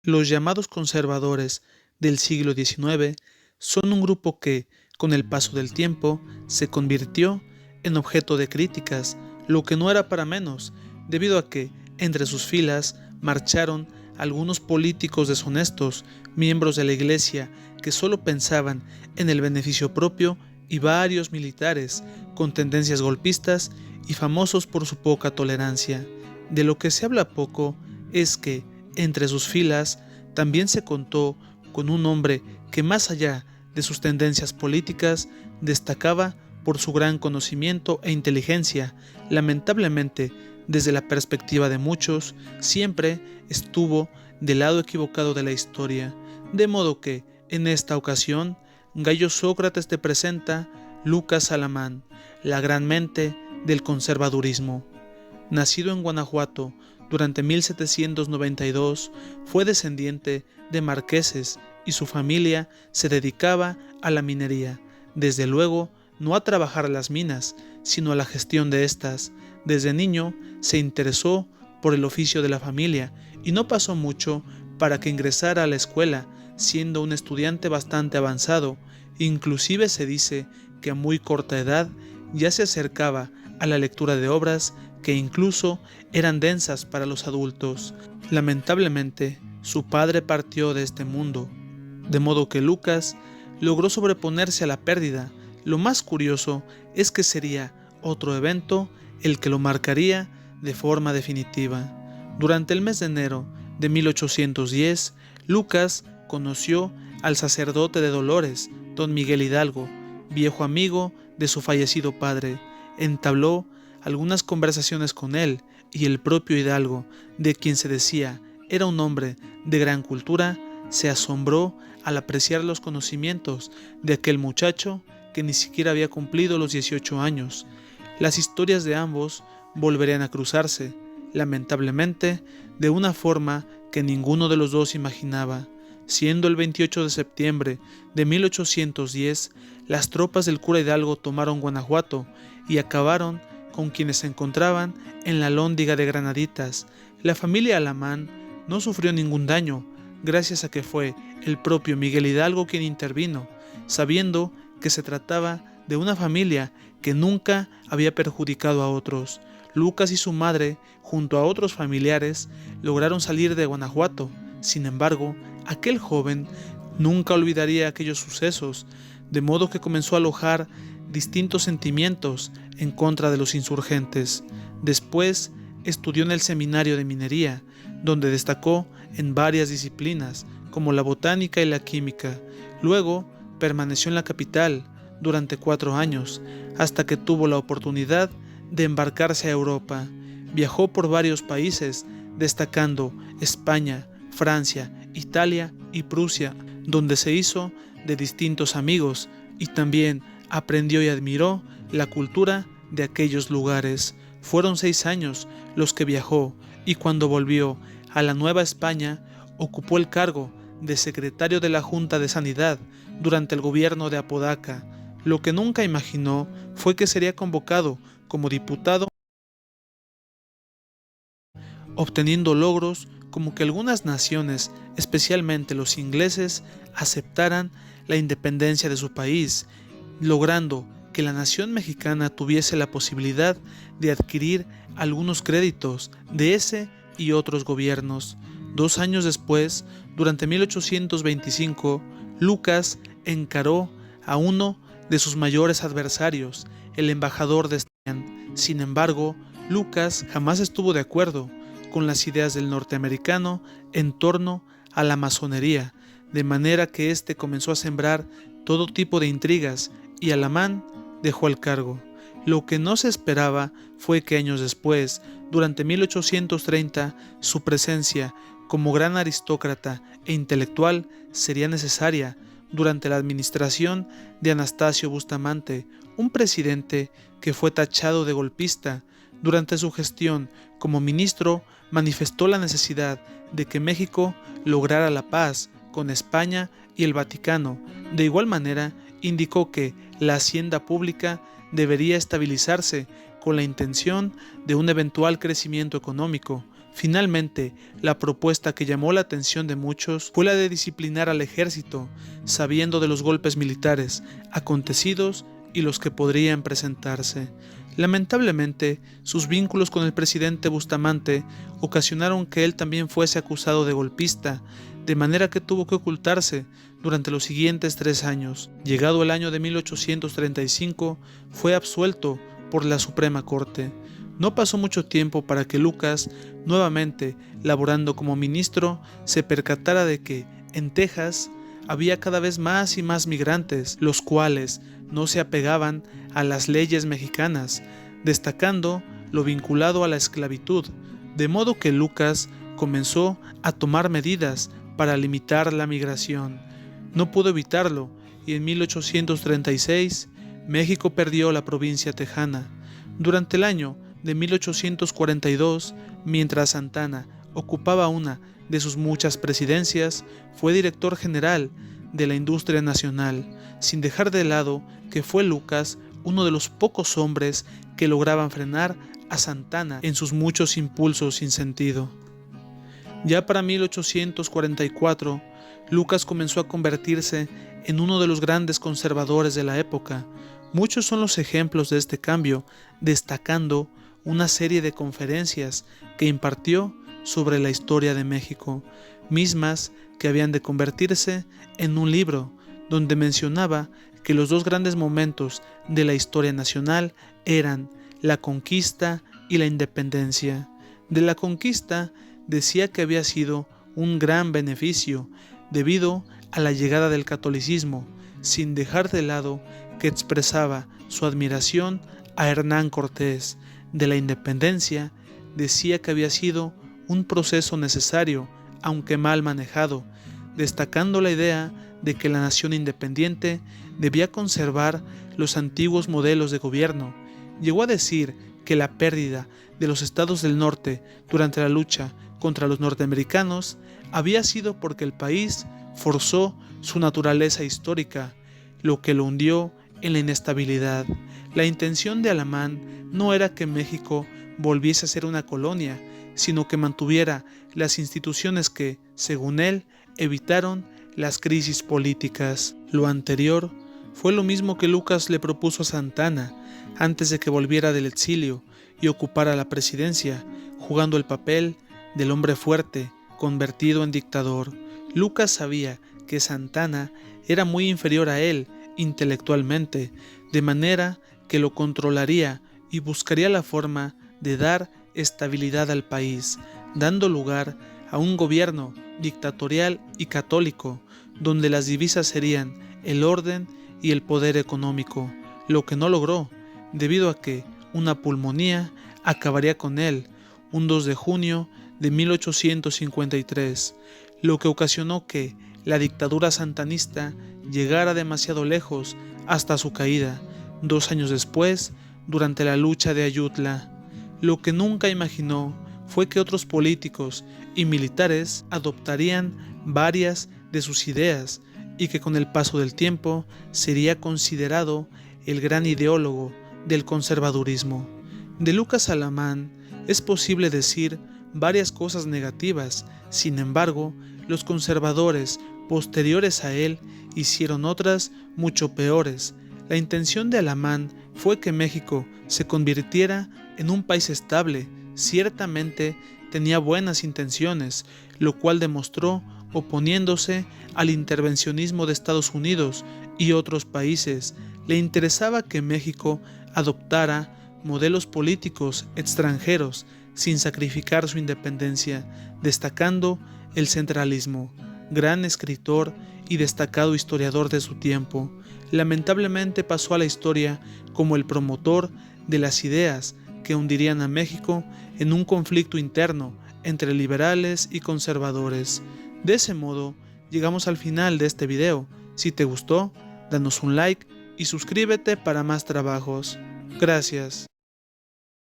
Los llamados conservadores del siglo XIX son un grupo que, con el paso del tiempo, se convirtió en objeto de críticas, lo que no era para menos, debido a que entre sus filas marcharon algunos políticos deshonestos, miembros de la Iglesia que solo pensaban en el beneficio propio y varios militares con tendencias golpistas y famosos por su poca tolerancia. De lo que se habla poco es que, entre sus filas, también se contó con un hombre que, más allá de sus tendencias políticas, destacaba por su gran conocimiento e inteligencia. Lamentablemente, desde la perspectiva de muchos, siempre estuvo del lado equivocado de la historia, de modo que, en esta ocasión, Gallo Sócrates te presenta Lucas Alamán, la gran mente del conservadurismo. Nacido en Guanajuato durante 1792, fue descendiente de marqueses y su familia se dedicaba a la minería. Desde luego, no a trabajar las minas, sino a la gestión de estas. Desde niño se interesó por el oficio de la familia y no pasó mucho para que ingresara a la escuela, siendo un estudiante bastante avanzado. Inclusive se dice que a muy corta edad ya se acercaba a la lectura de obras que incluso eran densas para los adultos. Lamentablemente, su padre partió de este mundo, de modo que Lucas logró sobreponerse a la pérdida. Lo más curioso es que sería otro evento el que lo marcaría de forma definitiva. Durante el mes de enero de 1810, Lucas conoció al sacerdote de Dolores, don Miguel Hidalgo, viejo amigo de su fallecido padre. Entabló algunas conversaciones con él, y el propio Hidalgo, de quien se decía era un hombre de gran cultura, se asombró al apreciar los conocimientos de aquel muchacho que ni siquiera había cumplido los 18 años. Las historias de ambos volverían a cruzarse, lamentablemente, de una forma que ninguno de los dos imaginaba. Siendo el 28 de septiembre de 1810, las tropas del cura Hidalgo tomaron Guanajuato y acabaron con quienes se encontraban en la Alhóndiga de Granaditas. La familia Alamán no sufrió ningún daño, gracias a que fue el propio Miguel Hidalgo quien intervino, sabiendo que se trataba de una familia que nunca había perjudicado a otros. Lucas y su madre, junto a otros familiares, lograron salir de Guanajuato. Sin embargo, aquel joven nunca olvidaría aquellos sucesos, de modo que comenzó a alojar distintos sentimientos en contra de los insurgentes. Después estudió en el seminario de minería, donde destacó en varias disciplinas, como la botánica y la química. Luego permaneció en la capital durante 4 años, hasta que tuvo la oportunidad de embarcarse a Europa. Viajó por varios países, destacando España, Francia, Italia y Prusia, donde se hizo de distintos amigos y también aprendió y admiró la cultura de aquellos lugares. Fueron 6 años los que viajó, y cuando volvió a la Nueva España, ocupó el cargo de secretario de la Junta de Sanidad durante el gobierno de Apodaca. Lo que nunca imaginó fue que sería convocado como diputado, obteniendo logros como que algunas naciones, especialmente los ingleses, aceptaran la independencia de su país, logrando que la nación mexicana tuviese la posibilidad de adquirir algunos créditos de ese y otros gobiernos. 2 años después, durante 1825, Lucas encaró a uno de sus mayores adversarios, el embajador de España. Sin embargo, Lucas jamás estuvo de acuerdo con las ideas del norteamericano en torno a la masonería, de manera que éste comenzó a sembrar todo tipo de intrigas y Alamán dejó el cargo. Lo que no se esperaba fue que años después, durante 1830, su presencia como gran aristócrata e intelectual sería necesaria durante la administración de Anastasio Bustamante, un presidente que fue tachado de golpista. Durante su gestión como ministro, manifestó la necesidad de que México lograra la paz con España y el Vaticano. De igual manera, indicó que la hacienda pública debería estabilizarse con la intención de un eventual crecimiento económico. Finalmente, la propuesta que llamó la atención de muchos fue la de disciplinar al ejército, sabiendo de los golpes militares acontecidos y los que podrían presentarse. Lamentablemente, sus vínculos con el presidente Bustamante ocasionaron que él también fuese acusado de golpista, de manera que tuvo que ocultarse durante los siguientes 3 años. Llegado el año de 1835, fue absuelto por la Suprema Corte. No pasó mucho tiempo para que Lucas, nuevamente laborando como ministro, se percatara de que, en Texas, había cada vez más y más migrantes, los cuales no se apegaban a las leyes mexicanas, destacando lo vinculado a la esclavitud, de modo que Lucas comenzó a tomar medidas para limitar la migración. No pudo evitarlo y en 1836 México perdió la provincia tejana. Durante el año de 1842, mientras Santana ocupaba una de sus muchas presidencias, fue director general de la industria nacional, sin dejar de lado que fue Lucas uno de los pocos hombres que lograban frenar a Santana en sus muchos impulsos sin sentido. Ya para 1844, Lucas comenzó a convertirse en uno de los grandes conservadores de la época. Muchos son los ejemplos de este cambio, destacando una serie de conferencias que impartió sobre la historia de México, mismas que habían de convertirse en un libro, donde mencionaba que los dos grandes momentos de la historia nacional eran la conquista y la independencia. De la conquista decía que había sido un gran beneficio debido a la llegada del catolicismo, sin dejar de lado que expresaba su admiración a Hernán Cortés. De la independencia decía que había sido un proceso necesario, aunque mal manejado, destacando la idea de que la nación independiente debía conservar los antiguos modelos de gobierno. Llegó a decir que la pérdida de los estados del norte durante la lucha contra los norteamericanos había sido porque el país forzó su naturaleza histórica, lo que lo hundió en la inestabilidad. La intención de Alamán no era que México volviese a ser una colonia, sino que mantuviera las instituciones que, según él, evitaron las crisis políticas. Lo anterior fue lo mismo que Lucas le propuso a Santana antes de que volviera del exilio y ocupara la presidencia, jugando el papel del hombre fuerte convertido en dictador. Lucas sabía que Santana era muy inferior a él intelectualmente, de manera que lo controlaría y buscaría la forma de dar estabilidad al país, dando lugar a un gobierno dictatorial y católico, donde las divisas serían el orden y el poder económico, lo que no logró, debido a que una pulmonía acabaría con él un 2 de junio de 1853, lo que ocasionó que la dictadura santanista llegara demasiado lejos hasta su caída, 2 años después, durante la lucha de Ayutla. Lo que nunca imaginó fue que otros políticos y militares adoptarían varias de sus ideas y que con el paso del tiempo sería considerado el gran ideólogo del conservadurismo. De Lucas Alamán es posible decir varias cosas negativas, sin embargo, los conservadores posteriores a él hicieron otras mucho peores. La intención de Alamán fue que México se convirtiera en un país estable. Ciertamente tenía buenas intenciones, lo cual demostró oponiéndose al intervencionismo de Estados Unidos y otros países. Le interesaba que México adoptara modelos políticos extranjeros sin sacrificar su independencia, destacando el centralismo. Gran escritor y destacado historiador de su tiempo, lamentablemente pasó a la historia como el promotor de las ideas que hundirían a México en un conflicto interno entre liberales y conservadores. De ese modo, llegamos al final de este video. Si te gustó, danos un like y suscríbete para más trabajos. Gracias.